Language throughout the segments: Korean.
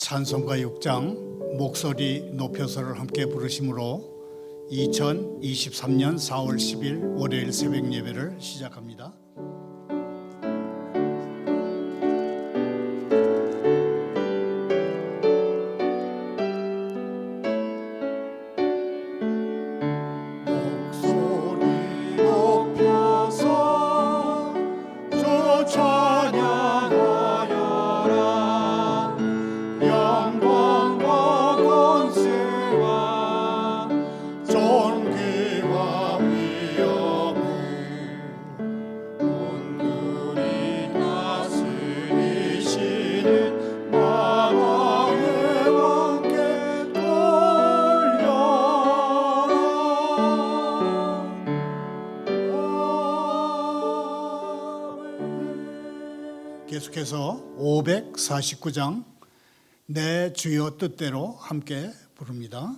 찬송가 6장 목소리 높여서를 함께 부르심으로 2023년 4월 10일 월요일 새벽 예배를 시작합니다. 계속해서 549장 내 주여 뜻대로 함께 부릅니다.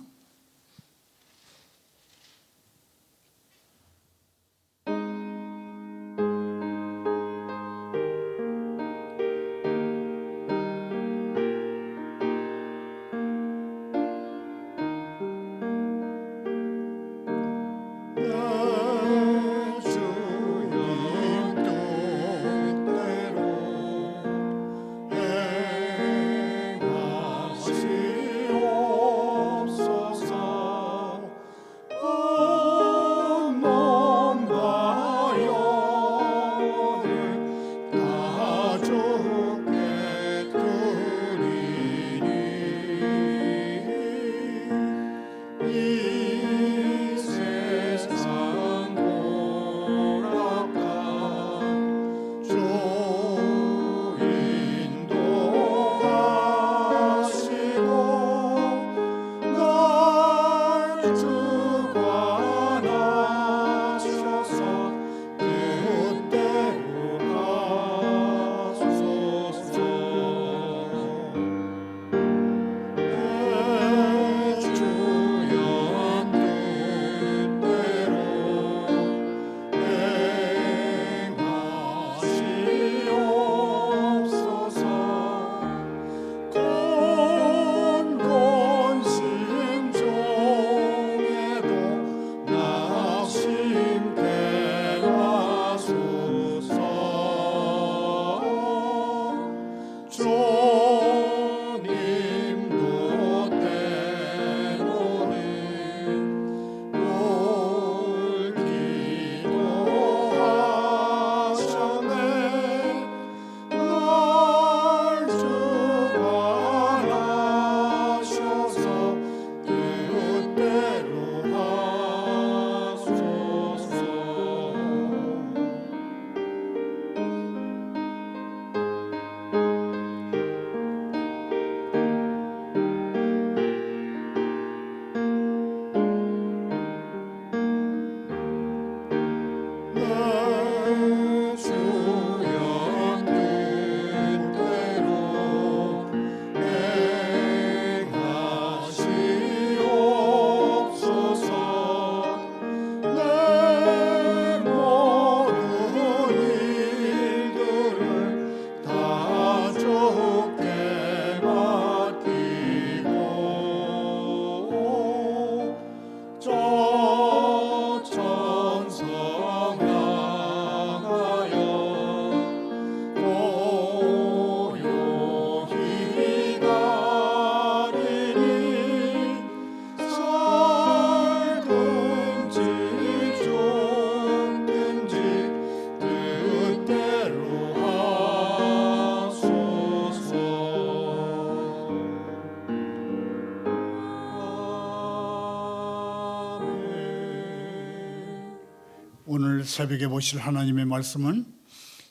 오늘 새벽에 보실 하나님의 말씀은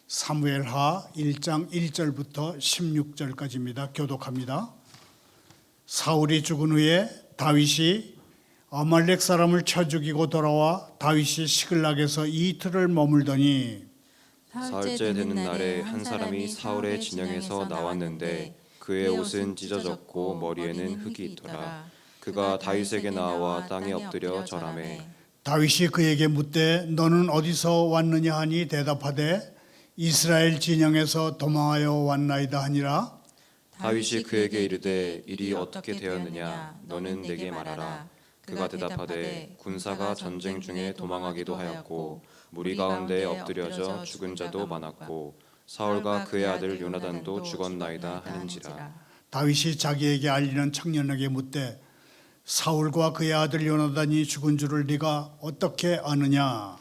사무엘하 1장 1절부터 16절까지입니다. 교독합니다. 사울이 죽은 후에 다윗이 아말렉 사람을 쳐 죽이고 돌아와 다윗이 시글락에서 이틀을 머물더니 사흘째 되는 날에 한 사람이 사울의 진영에서 나왔는데 그의 옷은 찢어졌고 머리에는 흙이 있더라. 그가 다윗에게 나와 땅에 엎드려 절하매 다윗이 그에게 묻되 너는 어디서 왔느냐 하니 대답하되 이스라엘 진영에서 도망하여 왔나이다 하니라. 다윗이 그에게 이르되 일이 어떻게 되었느냐 너는 내게 말하라. 그가 대답하되 군사가 전쟁 중에 도망하기도 하였고 무리 가운데 엎드려져 죽은 자도 많았고 사울과 그의 아들 요나단도 죽었나이다 하는지라. 다윗이 자기에게 알리는 청년에게 묻되 사울과 그의 아들 요나단이 죽은 줄을 네가 어떻게 아느냐?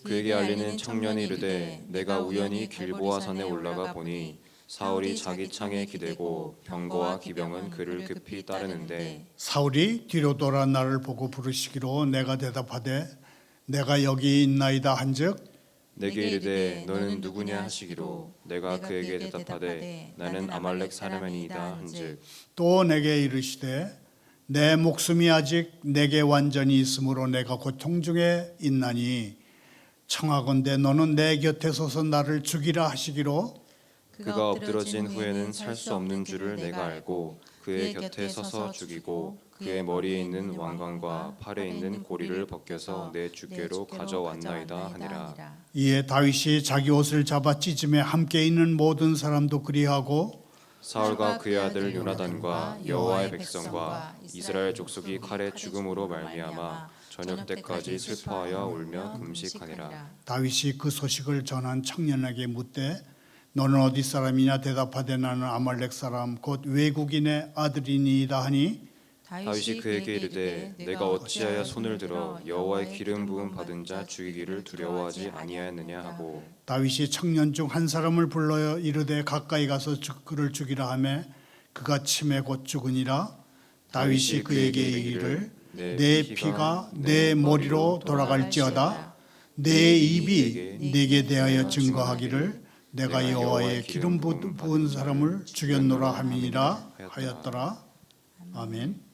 그에게 알리는 청년이 이르되 내가 우연히 길보아 산에 올라가 보니 사울이 자기 창에 기대고 병거와 기병은 그를 급히 따르는데 사울이 뒤로 돌아 나를 보고 부르시기로 내가 대답하되 내가 여기 있나이다 한즉 내게 이르되 너는 누구냐 하시기로 내가 그에게 대답하되 나는 아말렉 사람이니이다 한즉 또 내게 이르시되 내 목숨이 아직 내게 완전히 있으므로 내가 고통 중에 있나니 청하건대 너는 내 곁에 서서 나를 죽이라 하시기로 그가 엎드러진 후에는 살 수 없는 줄을 내가 알고 그의 곁에 서서 죽이고 그의 머리에 있는 왕관과 팔에 있는 고리를 벗겨서 내 주께로 가져왔나이다 하니라. 이에 다윗이 자기 옷을 잡아 찢음에 함께 있는 모든 사람도 그리하고 사울과 그의 아들 요나단과 여호와의 백성과 이스라엘 족속이 칼에 죽음으로 말미암아 저녁 때까지 슬퍼하여 울며 금식하니라. 다윗이 그 소식을 전한 청년에게 묻되 너는 어디 사람이냐? 대답하되 나는 아말렉 사람 곧 외국인의 아들이니이다 하니 다윗이 그에게 이르되 내가 어찌하여 손을 들어 여호와의 기름 부음 받은 자 죽이기를 두려워하지 아니하였느냐 하고 다윗이 청년 중 한 사람을 불러 이르되 가까이 가서 그를 죽이라 하매 그가 침에 곧 죽으니라. 다윗이 그에게 이르기를 내 피가 내 머리로 돌아갈지어다 내 입이 내게 대하여 증거하기를 내가 여호와의 기름 부은 사람을 죽였노라 함이니라 하였더라. 아멘.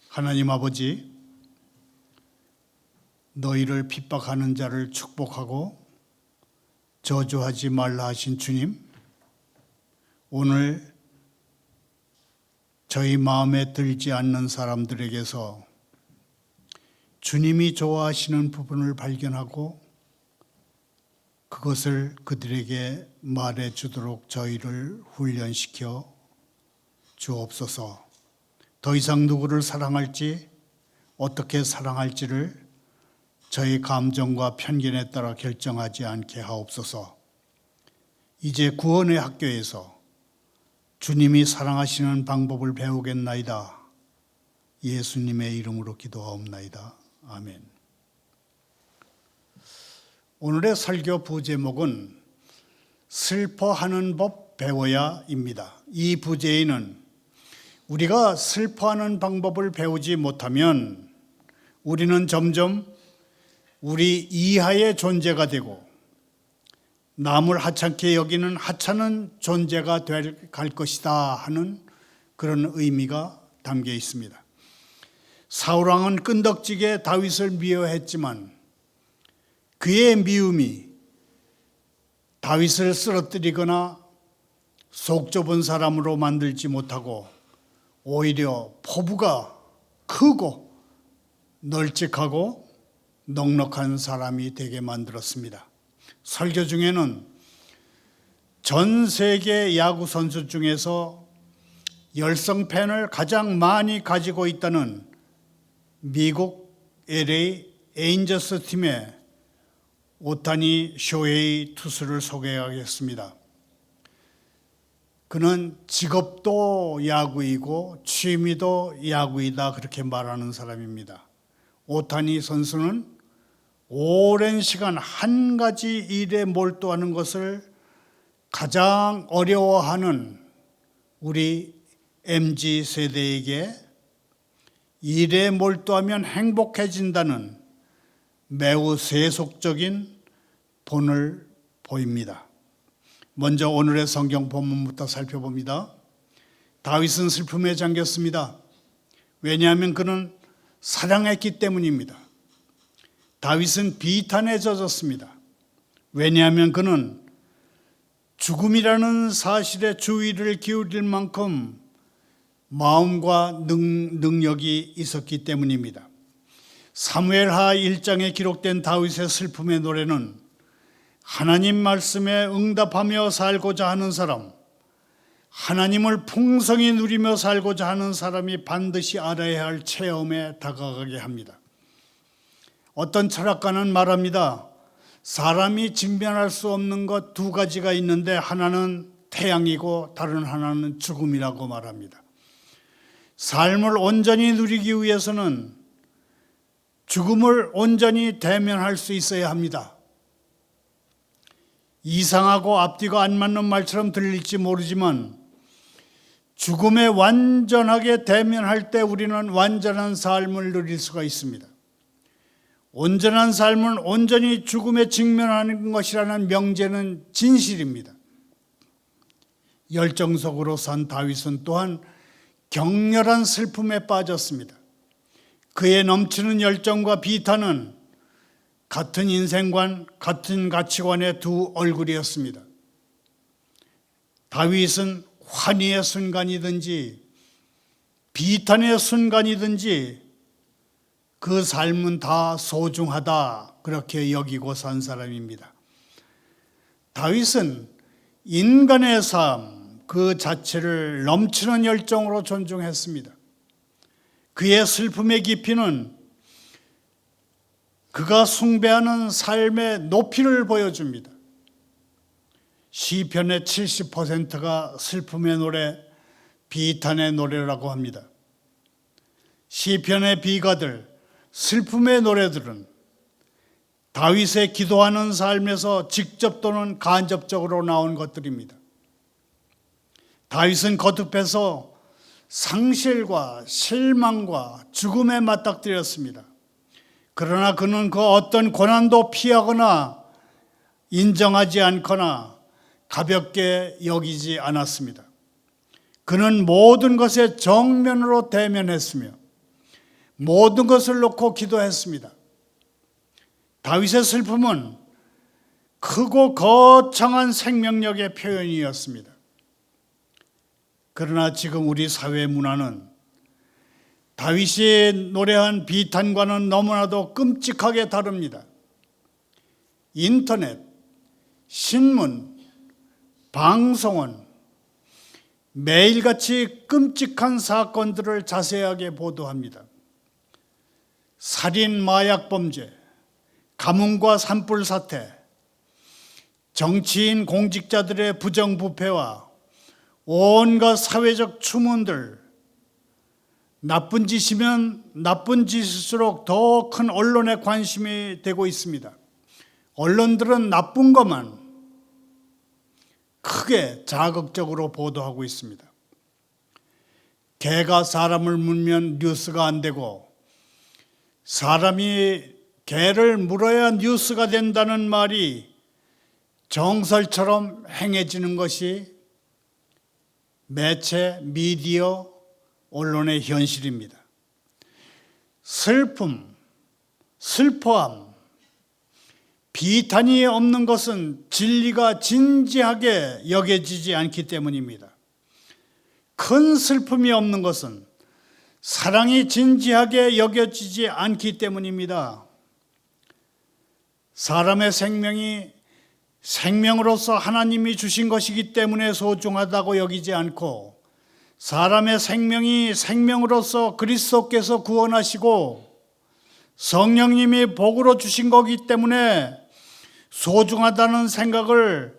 하나님 아버지, 너희를 핍박하는 자를 축복하고 저주하지 말라 하신 주님, 오늘 저희 마음에 들지 않는 사람들에게서 주님이 좋아하시는 부분을 발견하고 그것을 그들에게 말해 주도록 저희를 훈련시켜 주옵소서. 더 이상 누구를 사랑할지 어떻게 사랑할지를 저희 감정과 편견에 따라 결정하지 않게 하옵소서. 이제 구원의 학교에서 주님이 사랑하시는 방법을 배우겠나이다. 예수님의 이름으로 기도하옵나이다. 아멘. 오늘의 설교 부제목은 슬퍼하는 법 배워야입니다. 이 부제에는 우리가 슬퍼하는 방법을 배우지 못하면 우리는 점점 우리 이하의 존재가 되고 남을 하찮게 여기는 하찮은 존재가 갈 것이다 하는 그런 의미가 담겨 있습니다. 사울왕은 끈덕지게 다윗을 미워했지만 그의 미움이 다윗을 쓰러뜨리거나 속 좁은 사람으로 만들지 못하고 오히려 포부가 크고 널찍하고 넉넉한 사람이 되게 만들었습니다. 설교 중에는 전 세계 야구 선수 중에서 열성 팬을 가장 많이 가지고 있다는 미국 LA 에인저스 팀의 오타니 쇼헤이 투수를 소개하겠습니다. 그는 직업도 야구이고 취미도 야구이다 그렇게 말하는 사람입니다. 오타니 선수는 오랜 시간 한 가지 일에 몰두하는 것을 가장 어려워하는 우리 MZ세대에게 일에 몰두하면 행복해진다는 매우 세속적인 본을 보입니다. 먼저 오늘의 성경 본문부터 살펴봅니다. 다윗은 슬픔에 잠겼습니다. 왜냐하면 그는 사랑했기 때문입니다. 다윗은 비탄에 젖었습니다. 왜냐하면 그는 죽음이라는 사실에 주의를 기울일 만큼 마음과 능력이 있었기 때문입니다. 사무엘하 1장에 기록된 다윗의 슬픔의 노래는 하나님 말씀에 응답하며 살고자 하는 사람, 하나님을 풍성히 누리며 살고자 하는 사람이 반드시 알아야 할 체험에 다가가게 합니다. 어떤 철학가는 말합니다. 사람이 직면할 수 없는 것 두 가지가 있는데 하나는 태양이고 다른 하나는 죽음이라고 말합니다. 삶을 온전히 누리기 위해서는 죽음을 온전히 대면할 수 있어야 합니다. 이상하고 앞뒤가 안 맞는 말처럼 들릴지 모르지만 죽음에 완전하게 대면할 때 우리는 완전한 삶을 누릴 수가 있습니다. 온전한 삶은 온전히 죽음에 직면하는 것이라는 명제는 진실입니다. 열정적으로 산 다윗은 또한 격렬한 슬픔에 빠졌습니다. 그의 넘치는 열정과 비탄은 같은 인생관, 같은 가치관의 두 얼굴이었습니다. 다윗은 환희의 순간이든지 비탄의 순간이든지 그 삶은 다 소중하다 그렇게 여기고 산 사람입니다. 다윗은 인간의 삶 그 자체를 넘치는 열정으로 존중했습니다. 그의 슬픔의 깊이는 그가 숭배하는 삶의 높이를 보여줍니다. 시편의 70%가 슬픔의 노래, 비탄의 노래라고 합니다. 시편의 비가들, 슬픔의 노래들은 다윗의 기도하는 삶에서 직접 또는 간접적으로 나온 것들입니다. 다윗은 거듭해서 상실과 실망과 죽음에 맞닥뜨렸습니다. 그러나 그는 그 어떤 고난도 피하거나 인정하지 않거나 가볍게 여기지 않았습니다. 그는 모든 것에 정면으로 대면했으며 모든 것을 놓고 기도했습니다. 다윗의 슬픔은 크고 거창한 생명력의 표현이었습니다. 그러나 지금 우리 사회 문화는 다윗이 노래한 비탄과는 너무나도 끔찍하게 다릅니다. 인터넷, 신문, 방송은 매일같이 끔찍한 사건들을 자세하게 보도합니다. 살인, 마약 범죄, 가뭄과 산불 사태, 정치인, 공직자들의 부정부패와 온갖 사회적 추문들, 나쁜 짓이면 나쁜 짓일수록 더 큰 언론의 관심이 되고 있습니다. 언론들은 나쁜 것만 크게 자극적으로 보도하고 있습니다. 개가 사람을 물면 뉴스가 안 되고 사람이 개를 물어야 뉴스가 된다는 말이 정설처럼 행해지는 것이 매체, 미디어, 언론의 현실입니다. 슬픔, 슬퍼함, 비탄이 없는 것은 진리가 진지하게 여겨지지 않기 때문입니다. 큰 슬픔이 없는 것은 사랑이 진지하게 여겨지지 않기 때문입니다. 사람의 생명이 생명으로서 하나님이 주신 것이기 때문에 소중하다고 여기지 않고 사람의 생명이 생명으로서 그리스도께서 구원하시고 성령님이 복으로 주신 거기 때문에 소중하다는 생각을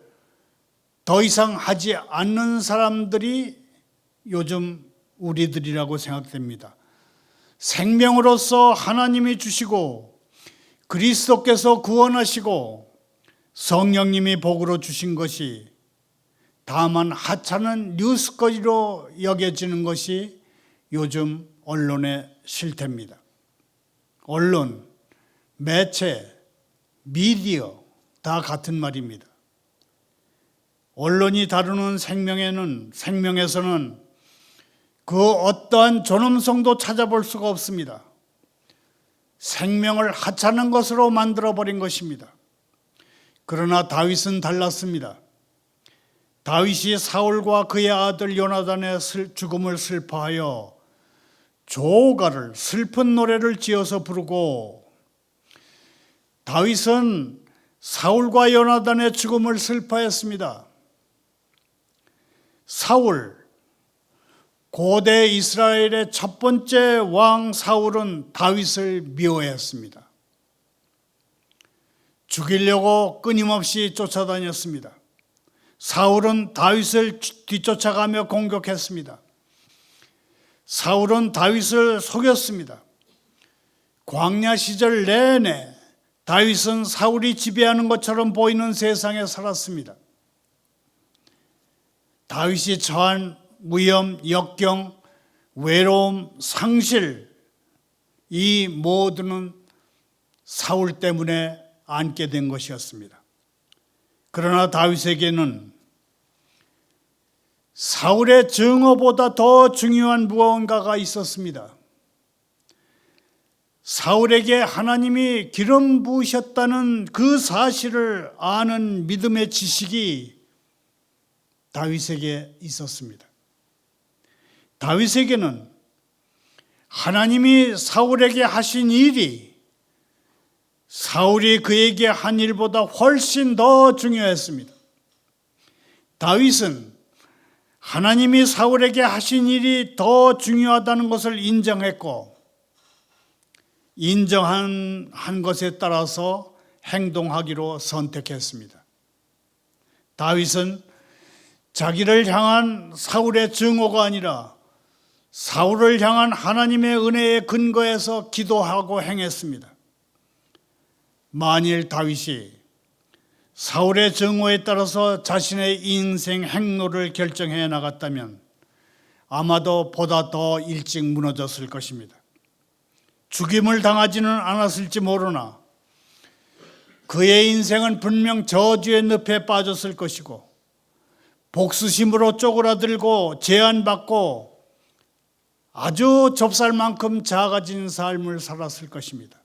더 이상 하지 않는 사람들이 요즘 우리들이라고 생각됩니다. 생명으로서 하나님이 주시고 그리스도께서 구원하시고 성령님이 복으로 주신 것이 다만 하찮은 뉴스거리로 여겨지는 것이 요즘 언론의 실태입니다. 언론, 매체, 미디어 다 같은 말입니다. 언론이 다루는 생명에서는 그 어떠한 존엄성도 찾아볼 수가 없습니다. 생명을 하찮은 것으로 만들어버린 것입니다. 그러나 다윗은 달랐습니다. 다윗이 사울과 그의 아들 요나단의 죽음을 슬퍼하여 조가를 슬픈 노래를 지어서 부르고 다윗은 사울과 요나단의 죽음을 슬퍼했습니다. 사울, 고대 이스라엘의 첫 번째 왕 사울은 다윗을 미워했습니다. 죽이려고 끊임없이 쫓아다녔습니다. 사울은 다윗을 뒤쫓아가며 공격했습니다. 사울은 다윗을 속였습니다. 광야 시절 내내 다윗은 사울이 지배하는 것처럼 보이는 세상에 살았습니다. 다윗이 처한 위험, 역경, 외로움, 상실, 이 모두는 사울 때문에 안게 된 것이었습니다. 그러나 다윗에게는 사울의 증오보다 더 중요한 무언가가 있었습니다. 사울에게 하나님이 기름 부으셨다는 그 사실을 아는 믿음의 지식이 다윗에게 있었습니다. 다윗에게는 하나님이 사울에게 하신 일이 사울이 그에게 한 일보다 훨씬 더 중요했습니다. 다윗은 하나님이 사울에게 하신 일이 더 중요하다는 것을 인정했고, 인정한 것에 따라서 행동하기로 선택했습니다. 다윗은 자기를 향한 사울의 증오가 아니라 사울을 향한 하나님의 은혜에 근거해서 기도하고 행했습니다. 만일 다윗이 사울의 증오에 따라서 자신의 인생 행로를 결정해 나갔다면 아마도 보다 더 일찍 무너졌을 것입니다. 죽임을 당하지는 않았을지 모르나 그의 인생은 분명 저주의 늪에 빠졌을 것이고 복수심으로 쪼그라들고 제한받고 아주 좁쌀만큼 작아진 삶을 살았을 것입니다.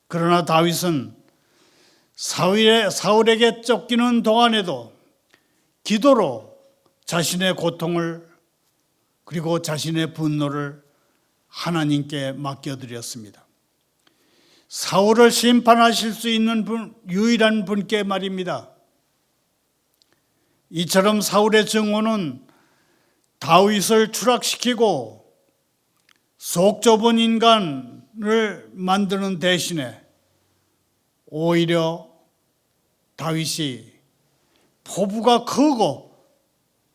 그러나 다윗은 사울에게 쫓기는 동안에도 기도로 자신의 고통을 그리고 자신의 분노를 하나님께 맡겨드렸습니다. 사울을 심판하실 수 있는 유일한 분께 말입니다. 이처럼 사울의 증오는 다윗을 추락시키고 속 좁은 인간을 만드는 대신에 오히려 다윗이 포부가 크고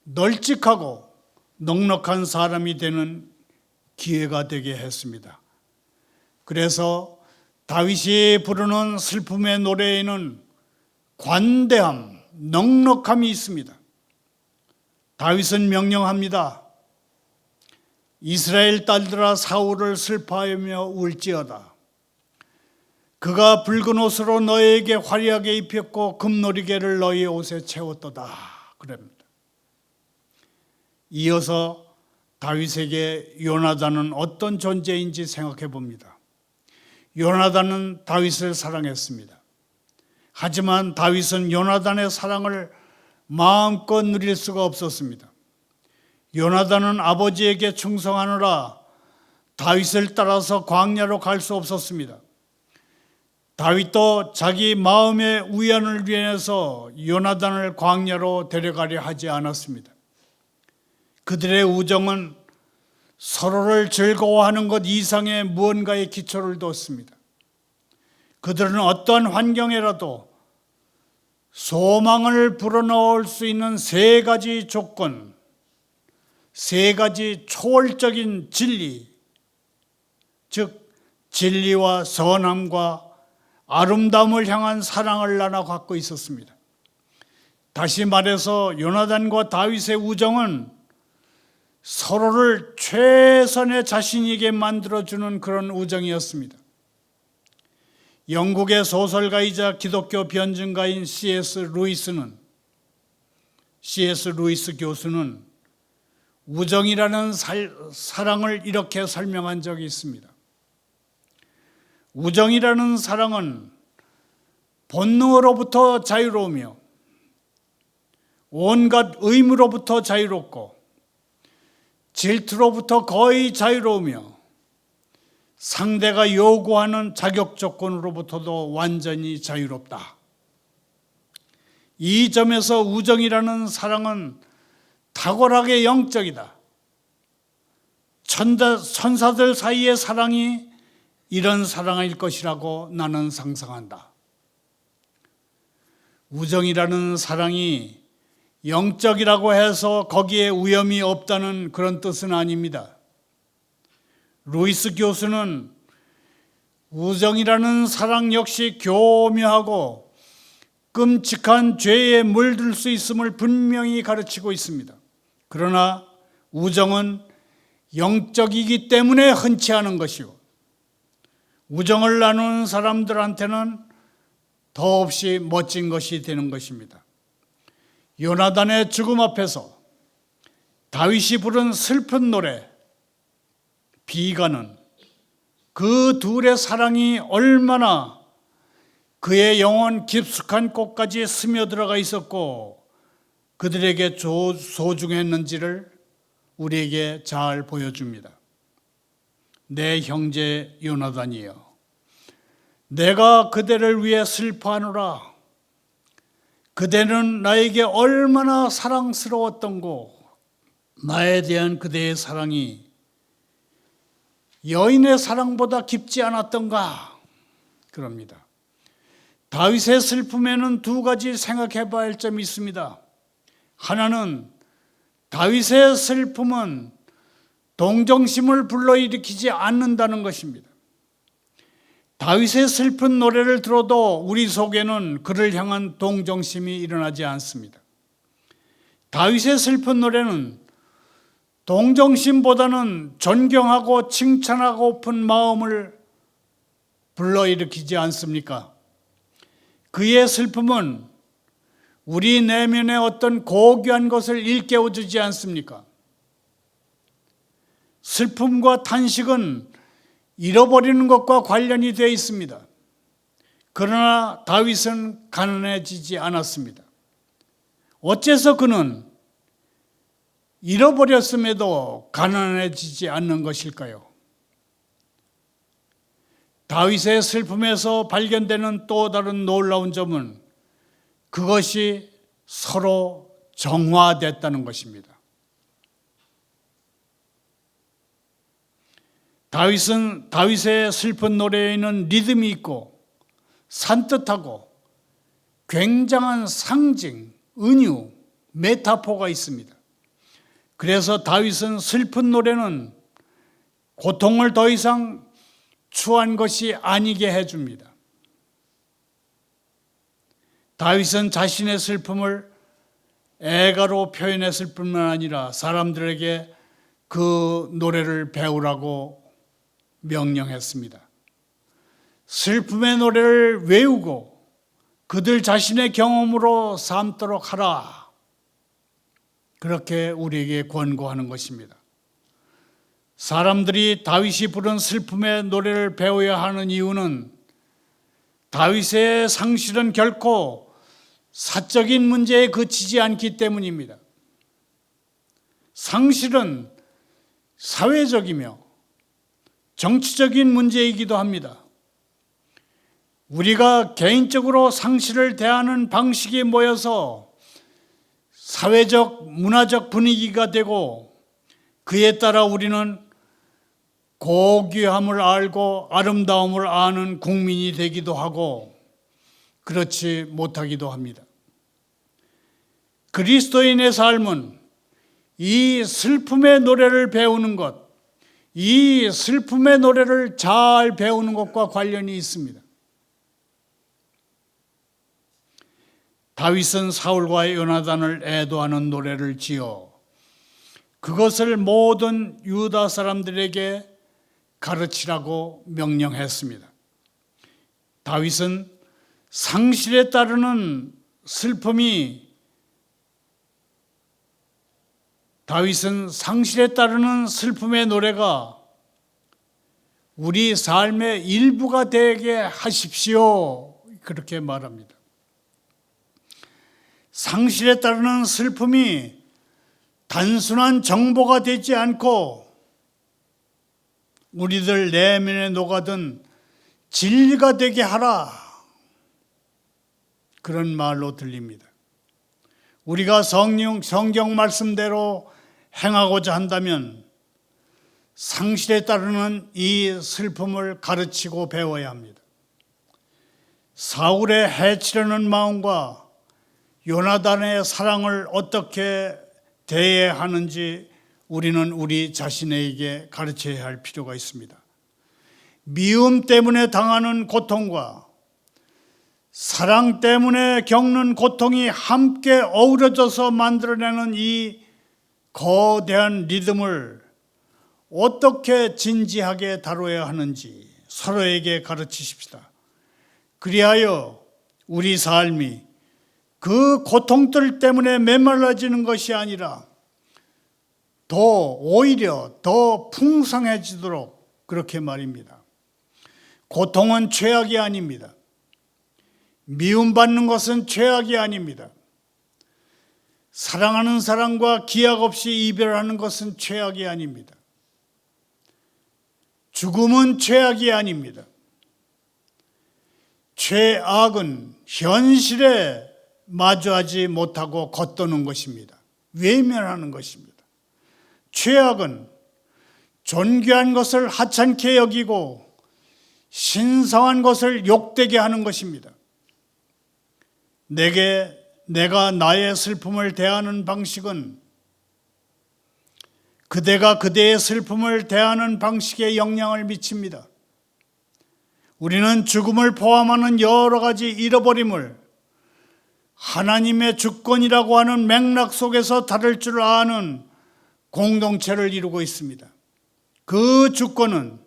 널찍하고 넉넉한 사람이 되는 기회가 되게 했습니다. 그래서 다윗이 부르는 슬픔의 노래에는 관대함, 넉넉함이 있습니다. 다윗은 명령합니다. 이스라엘 딸들아 사울을 슬퍼하며 울지어다. 그가 붉은 옷으로 너희에게 화려하게 입혔고 금놀이개를 너희 옷에 채웠도다. 그럽니다. 이어서 다윗에게 요나단은 어떤 존재인지 생각해 봅니다. 요나단은 다윗을 사랑했습니다. 하지만 다윗은 요나단의 사랑을 마음껏 누릴 수가 없었습니다. 요나단은 아버지에게 충성하느라 다윗을 따라서 광야로 갈 수 없었습니다. 다윗도 자기 마음의 우연을 위해서 요나단을 광야로 데려가려 하지 않았습니다. 그들의 우정은 서로를 즐거워하는 것 이상의 무언가의 기초를 뒀습니다. 그들은 어떠한 환경에라도 소망을 불어넣을 수 있는 세 가지 조건, 세 가지 초월적인 진리, 즉 진리와 선함과 아름다움을 향한 사랑을 나눠 갖고 있었습니다. 다시 말해서 요나단과 다윗의 우정은 서로를 최선의 자신에게 만들어주는 그런 우정이었습니다. 영국의 소설가이자 기독교 변증가인 C.S. 루이스 교수는 우정이라는 사랑을 이렇게 설명한 적이 있습니다. 우정이라는 사랑은 본능으로부터 자유로우며 온갖 의무로부터 자유롭고 질투로부터 거의 자유로우며 상대가 요구하는 자격 조건으로부터도 완전히 자유롭다. 이 점에서 우정이라는 사랑은 탁월하게 영적이다. 천사들 사이의 사랑이 이런 사랑일 것이라고 나는 상상한다. 우정이라는 사랑이 영적이라고 해서 거기에 위험이 없다는 그런 뜻은 아닙니다. 루이스 교수는 우정이라는 사랑 역시 교묘하고 끔찍한 죄에 물들 수 있음을 분명히 가르치고 있습니다. 그러나 우정은 영적이기 때문에 흔치 않은 것이고 우정을 나누는 사람들한테는 더없이 멋진 것이 되는 것입니다. 요나단의 죽음 앞에서 다윗이 부른 슬픈 노래 비가는 그 둘의 사랑이 얼마나 그의 영혼 깊숙한 곳까지 스며들어가 있었고 그들에게 소중했는지를 우리에게 잘 보여줍니다. 내 형제 요나단이여, 내가 그대를 위해 슬퍼하노라. 그대는 나에게 얼마나 사랑스러웠던고, 나에 대한 그대의 사랑이 여인의 사랑보다 깊지 않았던가 그럽니다. 다윗의 슬픔에는 두 가지 생각해 봐야 할 점이 있습니다. 하나는 다윗의 슬픔은 동정심을 불러일으키지 않는다는 것입니다. 다윗의 슬픈 노래를 들어도 우리 속에는 그를 향한 동정심이 일어나지 않습니다. 다윗의 슬픈 노래는 동정심보다는 존경하고 칭찬하고픈 마음을 불러일으키지 않습니까? 그의 슬픔은 우리 내면의 어떤 고귀한 것을 일깨워주지 않습니까? 슬픔과 탄식은 잃어버리는 것과 관련이 되어 있습니다. 그러나 다윗은 가난해지지 않았습니다. 어째서 그는 잃어버렸음에도 가난해지지 않는 것일까요? 다윗의 슬픔에서 발견되는 또 다른 놀라운 점은 그것이 서로 정화됐다는 것입니다. 다윗의 슬픈 노래에는 리듬이 있고 산뜻하고 굉장한 상징, 은유, 메타포가 있습니다. 그래서 다윗은 슬픈 노래는 고통을 더 이상 추한 것이 아니게 해줍니다. 다윗은 자신의 슬픔을 애가로 표현했을 뿐만 아니라 사람들에게 그 노래를 배우라고 명령했습니다. 슬픔의 노래를 외우고 그들 자신의 경험으로 삼도록 하라. 그렇게 우리에게 권고하는 것입니다. 사람들이 다윗이 부른 슬픔의 노래를 배워야 하는 이유는 다윗의 상실은 결코 사적인 문제에 그치지 않기 때문입니다. 상실은 사회적이며 정치적인 문제이기도 합니다. 우리가 개인적으로 상실을 대하는 방식이 모여서 사회적, 문화적 분위기가 되고 그에 따라 우리는 고귀함을 알고 아름다움을 아는 국민이 되기도 하고 그렇지 못하기도 합니다. 그리스도인의 삶은 이 슬픔의 노래를 배우는 것, 이 슬픔의 노래를 잘 배우는 것과 관련이 있습니다. 다윗은 사울과 요나단을 애도하는 노래를 지어 그것을 모든 유다 사람들에게 가르치라고 명령했습니다. 다윗은 상실에 따르는 슬픔의 노래가 우리 삶의 일부가 되게 하십시오. 그렇게 말합니다. 상실에 따르는 슬픔이 단순한 정보가 되지 않고 우리들 내면에 녹아든 진리가 되게 하라. 그런 말로 들립니다. 우리가 성경 말씀대로 행하고자 한다면 상실에 따르는 이 슬픔을 가르치고 배워야 합니다. 사울의 해치려는 마음과 요나단의 사랑을 어떻게 대해야 하는지 우리는 우리 자신에게 가르쳐야 할 필요가 있습니다. 미움 때문에 당하는 고통과 사랑 때문에 겪는 고통이 함께 어우러져서 만들어내는 이 거대한 리듬을 어떻게 진지하게 다뤄야 하는지 서로에게 가르치십시다. 그리하여 우리 삶이 그 고통들 때문에 메말라지는 것이 아니라 오히려 더 풍성해지도록 그렇게 말입니다. 고통은 죄악이 아닙니다. 미움받는 것은 죄악이 아닙니다. 사랑하는 사람과 기약 없이 이별하는 것은 죄악이 아닙니다. 죽음은 죄악이 아닙니다. 죄악은 현실에 마주하지 못하고 겉도는 것입니다. 외면하는 것입니다. 죄악은 존귀한 것을 하찮게 여기고 신성한 것을 욕되게 하는 것입니다. 내가 나의 슬픔을 대하는 방식은 그대가 그대의 슬픔을 대하는 방식에 영향을 미칩니다. 우리는 죽음을 포함하는 여러 가지 잃어버림을 하나님의 주권이라고 하는 맥락 속에서 다룰 줄 아는 공동체를 이루고 있습니다. 그 주권은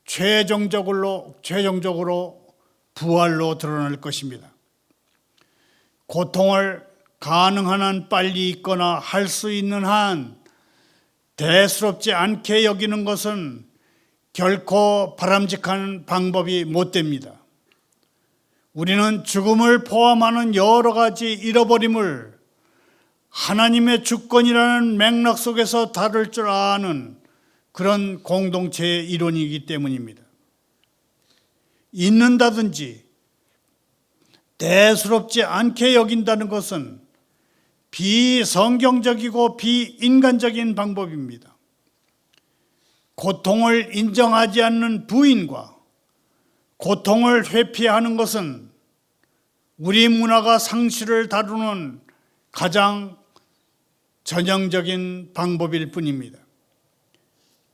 최종적으로 부활로 드러날 것입니다. 고통을 가능한 한 빨리 잊거나 할 수 있는 한 대수롭지 않게 여기는 것은 결코 바람직한 방법이 못 됩니다. 우리는 죽음을 포함하는 여러 가지 잃어버림을 하나님의 주권이라는 맥락 속에서 다룰 줄 아는 그런 공동체의 일원이기 때문입니다. 잊는다든지 대수롭지 않게 여긴다는 것은 비성경적이고 비인간적인 방법입니다. 고통을 인정하지 않는 부인과 고통을 회피하는 것은 우리 문화가 상실을 다루는 가장 전형적인 방법일 뿐입니다.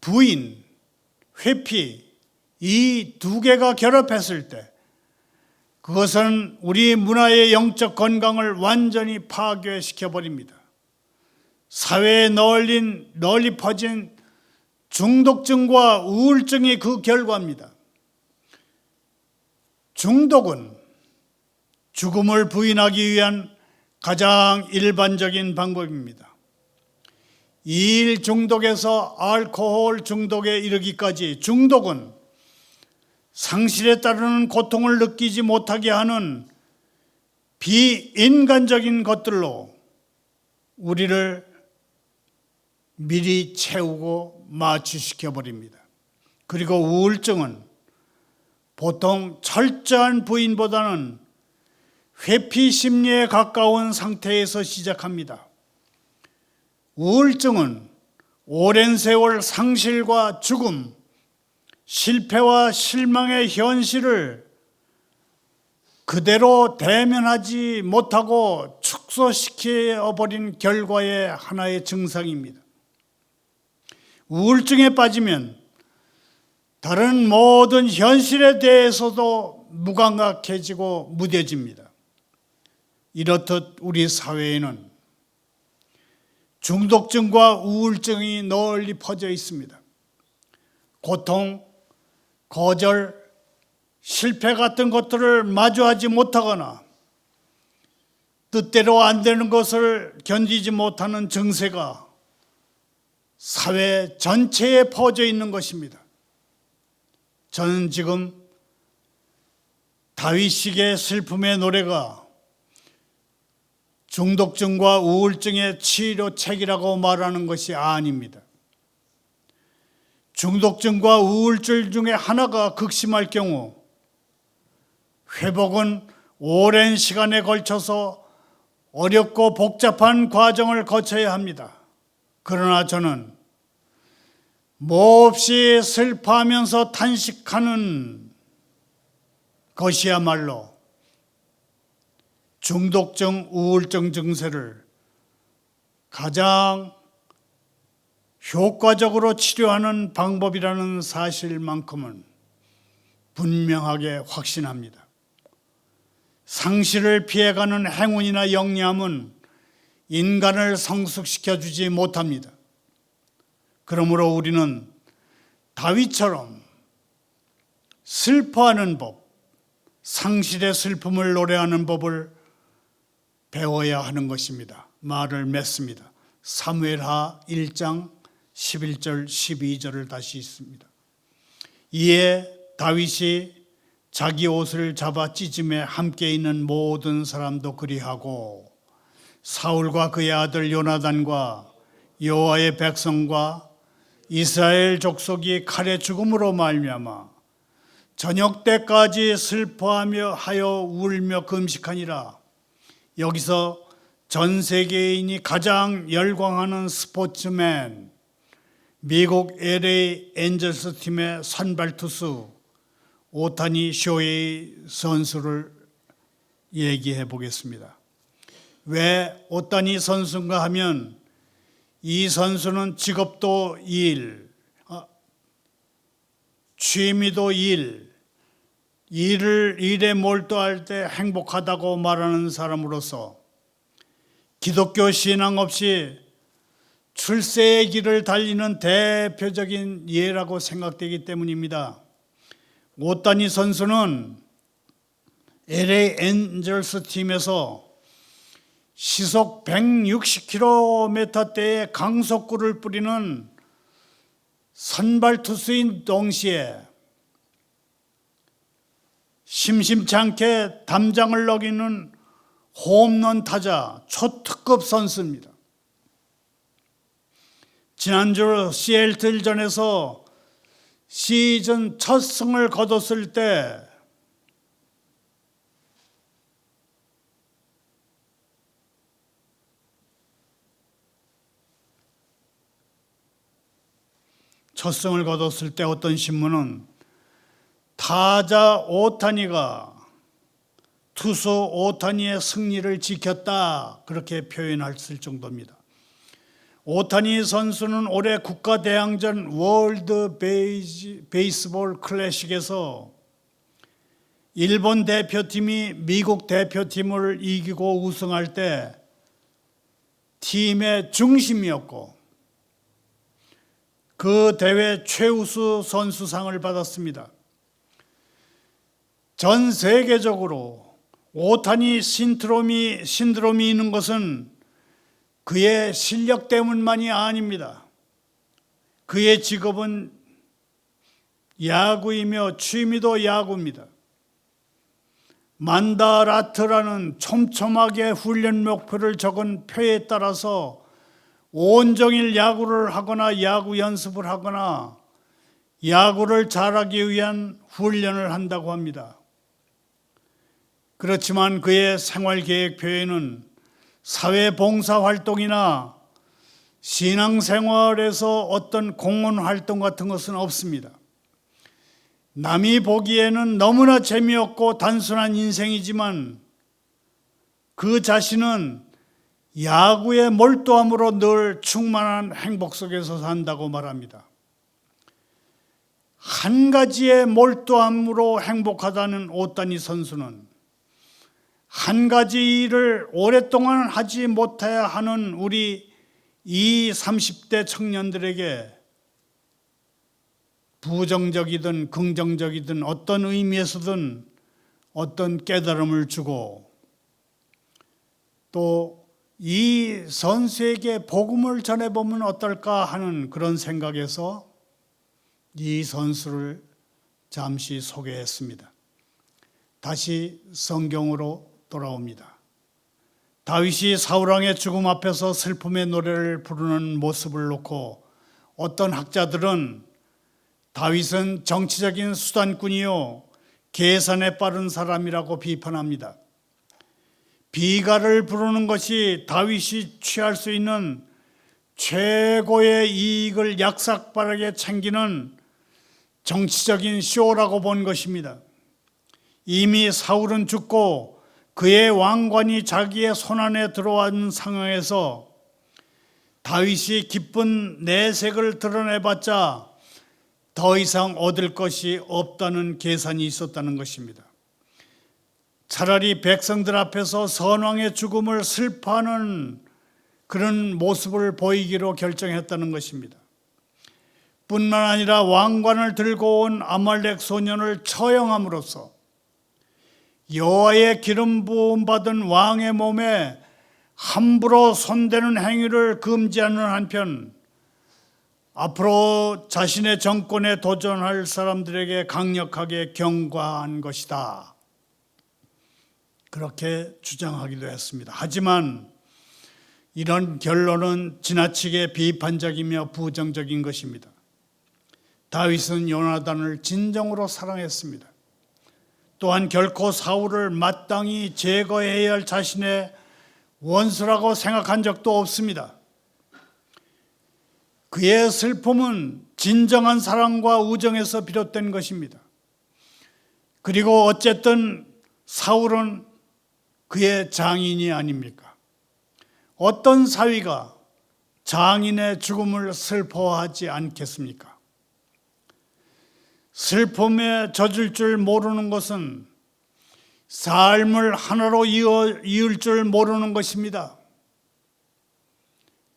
부인, 회피, 이 두 개가 결합했을 때 그것은 우리 문화의 영적 건강을 완전히 파괴시켜버립니다. 사회에 널리 퍼진 중독증과 우울증이 그 결과입니다. 중독은 죽음을 부인하기 위한 가장 일반적인 방법입니다. 이일 중독에서 알코올 중독에 이르기까지 중독은 상실에 따르는 고통을 느끼지 못하게 하는 비인간적인 것들로 우리를 미리 채우고 마취시켜버립니다. 그리고 우울증은 보통 철저한 부인보다는 회피 심리에 가까운 상태에서 시작합니다. 우울증은 오랜 세월 상실과 죽음, 실패와 실망의 현실을 그대로 대면하지 못하고 축소시켜버린 결과의 하나의 증상입니다. 우울증에 빠지면 다른 모든 현실에 대해서도 무감각해지고 무뎌집니다. 이렇듯 우리 사회에는 중독증과 우울증이 널리 퍼져 있습니다. 고통, 거절, 실패 같은 것들을 마주하지 못하거나 뜻대로 안 되는 것을 견디지 못하는 증세가 사회 전체에 퍼져 있는 것입니다. 저는 지금 다윗식의 슬픔의 노래가 중독증과 우울증의 치료책이라고 말하는 것이 아닙니다. 중독증과 우울증 중에 하나가 극심할 경우 회복은 오랜 시간에 걸쳐서 어렵고 복잡한 과정을 거쳐야 합니다. 그러나 저는 몹시 슬퍼하면서 탄식하는 것이야말로 중독성 우울증 증세를 가장 효과적으로 치료하는 방법이라는 사실만큼은 분명하게 확신합니다. 상실을 피해가는 행운이나 영리함은 인간을 성숙시켜주지 못합니다. 그러므로 우리는 다윗처럼 슬퍼하는 법, 상실의 슬픔을 노래하는 법을 배워야 하는 것입니다. 말을 맺습니다. 사무엘하 1장 11절 12절을 다시 읽습니다. 이에 다윗이 자기 옷을 잡아 찢음에 함께 있는 모든 사람도 그리하고 사울과 그의 아들 요나단과 여호와의 백성과 이스라엘 족속이 칼의 죽음으로 말미암아 저녁 때까지 슬퍼하며 하여 울며 금식하니라. 여기서 전 세계인이 가장 열광하는 스포츠맨, 미국 LA 엔젤스 팀의 선발 투수 오타니 쇼헤이 선수를 얘기해 보겠습니다. 왜 오타니 선수인가 하면 이 선수는 직업도 일, 취미도 일에 몰두할 때 행복하다고 말하는 사람으로서 기독교 신앙 없이 출세의 길을 달리는 대표적인 예라고 생각되기 때문입니다. 오타니 선수는 LA 엔젤스 팀에서 시속 160km대의 강속구를 뿌리는 선발 투수인 동시에 심심치 않게 담장을 넘기는 홈런 타자 초특급 선수입니다. 지난주 시애틀전에서 시즌 첫 승을 거뒀을 때 어떤 신문은 타자 오타니가 투수 오타니의 승리를 지켰다 그렇게 표현했을 정도입니다. 오타니 선수는 올해 국가대항전 월드 베이스볼 클래식에서 일본 대표팀이 미국 대표팀을 이기고 우승할 때 팀의 중심이었고 그 대회 최우수 선수상을 받았습니다. 전 세계적으로 오타니 신드롬이 있는 것은 그의 실력 때문만이 아닙니다. 그의 직업은 야구이며 취미도 야구입니다. 만다라트라는 촘촘하게 훈련 목표를 적은 표에 따라서 온종일 야구를 하거나 야구 연습을 하거나 야구를 잘하기 위한 훈련을 한다고 합니다. 그렇지만 그의 생활계획표에는 사회봉사활동이나 신앙생활에서 어떤 공헌활동 같은 것은 없습니다. 남이 보기에는 너무나 재미없고 단순한 인생이지만 그 자신은 야구에 몰두함으로 늘 충만한 행복 속에서 산다고 말합니다. 한 가지에 몰두함으로 행복하다는 오타니 선수는 한 가지 일을 오랫동안 하지 못해야 하는 우리 30대 청년들에게 부정적이든 긍정적이든 어떤 의미에서든 어떤 깨달음을 주고 또 이 선수에게 복음을 전해보면 어떨까 하는 그런 생각에서 이 선수를 잠시 소개했습니다. 다시 성경으로 돌아옵니다. 다윗이 사울왕의 죽음 앞에서 슬픔의 노래를 부르는 모습을 놓고 어떤 학자들은 다윗은 정치적인 수단꾼이요 계산에 빠른 사람이라고 비판합니다. 비가를 부르는 것이 다윗이 취할 수 있는 최고의 이익을 약삭빠르게 챙기는 정치적인 쇼라고 본 것입니다. 이미 사울은 죽고 그의 왕관이 자기의 손안에 들어온 상황에서 다윗이 기쁜 내색을 드러내봤자 더 이상 얻을 것이 없다는 계산이 있었다는 것입니다. 차라리 백성들 앞에서 선왕의 죽음을 슬퍼하는 그런 모습을 보이기로 결정했다는 것입니다. 뿐만 아니라 왕관을 들고 온 아말렉 소년을 처형함으로써 여호와의 기름 부음 받은 왕의 몸에 함부로 손대는 행위를 금지하는 한편 앞으로 자신의 정권에 도전할 사람들에게 강력하게 경고한 것이다. 그렇게 주장하기도 했습니다. 하지만 이런 결론은 지나치게 비판적이며 부정적인 것입니다. 다윗은 요나단을 진정으로 사랑했습니다. 또한 결코 사울을 마땅히 제거해야 할 자신의 원수라고 생각한 적도 없습니다. 그의 슬픔은 진정한 사랑과 우정에서 비롯된 것입니다. 그리고 어쨌든 사울은 그의 장인이 아닙니까? 어떤 사위가 장인의 죽음을 슬퍼하지 않겠습니까? 슬픔에 젖을 줄 모르는 것은 삶을 하나로 이을 줄 모르는 것입니다.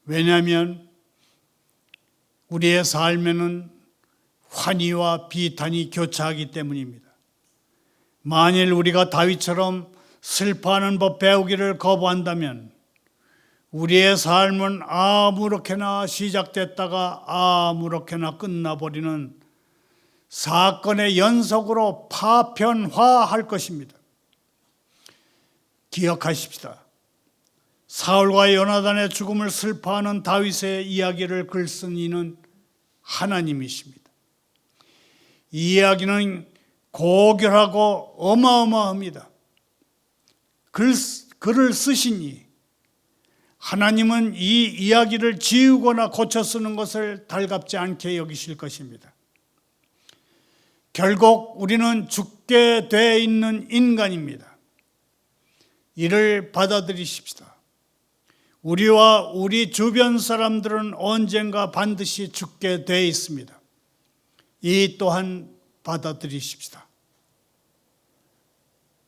왜냐하면 우리의 삶에는 환희와 비탄이 교차하기 때문입니다. 만일 우리가 다윗처럼 슬퍼하는 법 배우기를 거부한다면 우리의 삶은 아무렇게나 시작됐다가 아무렇게나 끝나버리는 사건의 연속으로 파편화할 것입니다. 기억하십시다. 사울과 요나단의 죽음을 슬퍼하는 다윗의 이야기를 글쓴 이는 하나님이십니다. 이 이야기는 고결하고 어마어마합니다. 글을 쓰시니 하나님은 이 이야기를 지우거나 고쳐 쓰는 것을 달갑지 않게 여기실 것입니다. 결국 우리는 죽게 돼 있는 인간입니다. 이를 받아들이십시다. 우리와 우리 주변 사람들은 언젠가 반드시 죽게 돼 있습니다. 이 또한 받아들이십시다.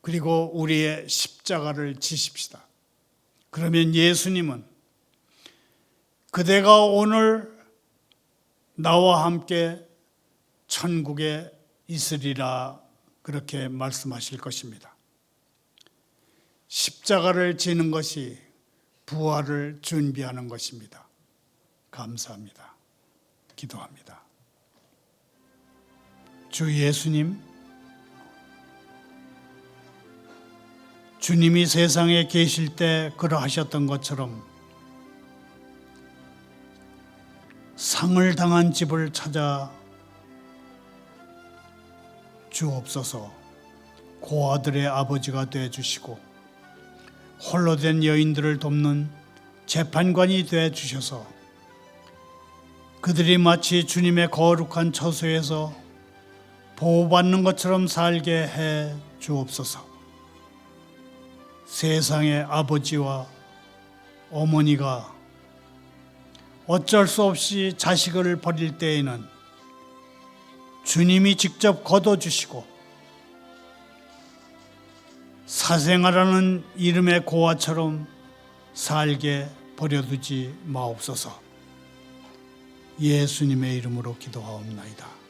그리고 우리의 십자가를 지십시다. 그러면 예수님은 그대가 오늘 나와 함께 천국에 있으리라 그렇게 말씀하실 것입니다. 십자가를 지는 것이 부활을 준비하는 것입니다. 감사합니다. 기도합니다. 주 예수님, 주님이 세상에 계실 때 그러하셨던 것처럼 상을 당한 집을 찾아 주옵소서. 고아들의 아버지가 되어주시고 홀로 된 여인들을 돕는 재판관이 되어주셔서 그들이 마치 주님의 거룩한 처소에서 보호받는 것처럼 살게 해 주옵소서. 세상의 아버지와 어머니가 어쩔 수 없이 자식을 버릴 때에는 주님이 직접 거둬주시고 사생아라는 이름의 고아처럼 살게 버려두지 마옵소서. 예수님의 이름으로 기도하옵나이다.